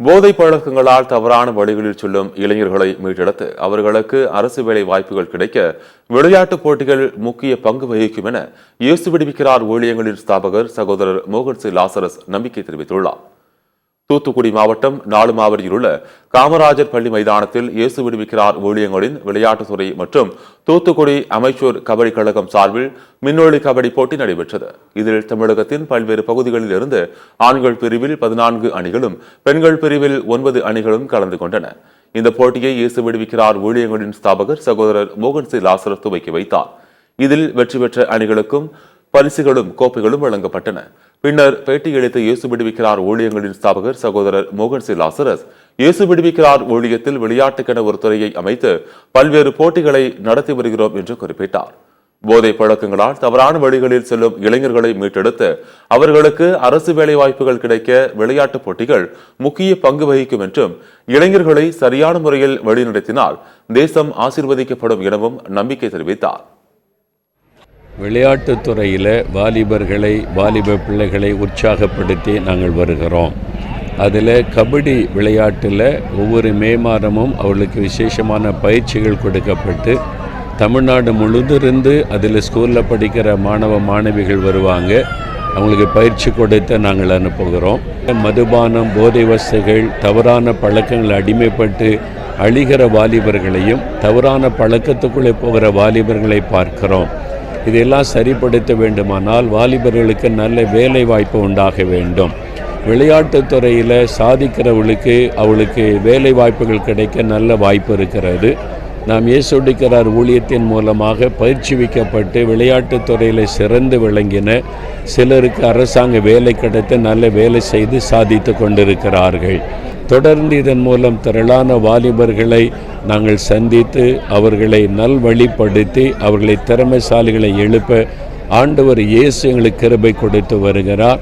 போதைப் பழக்கங்களால் தவறான வழிகளில் செல்லும் இளைஞர்களை மீட்டெடுத்து அவர்களுக்கு அரசு வேலை வாய்ப்புகள் கிடைக்க விளையாட்டுப் போட்டிகள் முக்கிய பங்கு வகிக்கும் என இயேசு விடுவிக்கிறார் ஊழியங்களின் ஸ்தாபகர் சகோதரர் மோகன் சி லாசரஸ் நம்பிக்கை தெரிவித்துள்ளார். தூத்துக்குடி மாவட்டம் நாலுமாவடியில் உள்ள காமராஜர் பள்ளி மைதானத்தில் இயேசு விடுவிக்கிறார் ஊழியங்களின் விளையாட்டுத்துறை மற்றும் தூத்துக்குடி அமைச்சூர் கபடி கழகம் சார்பில் மின்னொளி கபடி போட்டி நடைபெற்றது. இதில் தமிழகத்தின் பல்வேறு பகுதிகளில் இருந்து ஆண்கள் பிரிவில் 14 அணிகளும் பெண்கள் பிரிவில் 9 அணிகளும் கலந்து கொண்டன. இந்த போட்டியை இயேசு விடுவிக்கிறார் ஊழியங்களின் ஸ்தாபகர் சகோதரர் மோகன் சி லாசரஸ் துவக்கி வைத்தார். இதில் வெற்றி பெற்ற அணிகளுக்கும் பரிசுகளும் கோப்பைகளும் வழங்கப்பட்டன. பின்னர் பேட்டியளித்த இயேசு விடுவிக்கிறார் ஊழியங்களின் ஸ்தாபகர் சகோதரர் மோகன் சி லாசரஸ் இயேசு விடுவிக்கிறார் ஊழியத்தில் விளையாட்டுக்கென ஒரு துறையை அமைத்து பல்வேறு போட்டிகளை நடத்தி வருகிறோம் என்று குறிப்பிட்டார். போதை பழக்கங்களால் தவறான வழிகளில் செல்லும் இளைஞர்களை மீட்டெடுத்து அவர்களுக்கு அரசு வேலை வாய்ப்புகள் கிடைக்க விளையாட்டுப் போட்டிகள் முக்கிய பங்கு வகிக்கும் என்றும் இளைஞர்களை சரியான முறையில் வழிநடத்தினால் தேசம் ஆசீர்வதிக்கப்படும் எனவும் நம்பிக்கை தெரிவித்தார். விளையாட்டுத் துறையில் வாலிப பிள்ளைகளை உற்சாகப்படுத்தி நாங்கள் வருகிறோம். அதில் கபடி விளையாட்டில் ஒவ்வொரு மே மாதமும் அவர்களுக்கு விசேஷமான பயிற்சிகள் கொடுக்கப்பட்டு தமிழ்நாடு முழுதிருந்து அதில் ஸ்கூலில் படிக்கிற மாணவிகள் வருவாங்க. அவங்களுக்கு பயிற்சி கொடுத்து நாங்கள் அனுப்புகிறோம். மதுபானம், போதை வஸ்துகள், தவறான பழக்கங்கள் அடிமைப்பட்டு அழிகிற வாலிபர்களையும் தவறான பழக்கத்துக்குள்ளே போகிற வாலிபர்களை பார்க்கிறோம். இதெல்லாம் சரிப்படுத்த வேண்டுமானால் வாலிபர்களுக்கு நல்ல வேலை வாய்ப்பு உண்டாக வேண்டும். விளையாட்டுத் துறையில் சாதிக்கிறவர்களுக்கு அவளுக்கு வேலை வாய்ப்புகள் கிடைக்க நல்ல வாய்ப்பு இருக்கிறது. நாம் இயேசு விடுவிக்கிறார் ஊழியத்தின் மூலமாக பயிற்சிவிக்கப்பட்டு விளையாட்டுத் துறையில் சிறந்து விளங்கின சிலருக்கு அரசாங்க வேலை கிடைத்து நல்ல வேலை செய்து சாதித்து கொண்டிருக்கிறார்கள். தொடர்ந்து இதன் மூலம் திரளான வாலிபர்களை நாங்கள் சந்தித்து அவர்களை நல்வழிப்படுத்தி அவர்களை திறமைசாலிகளை எழுப்ப ஆண்டவர் இயேசு எங்களுக்கு கிருபை கொடுத்து வருகிறார்.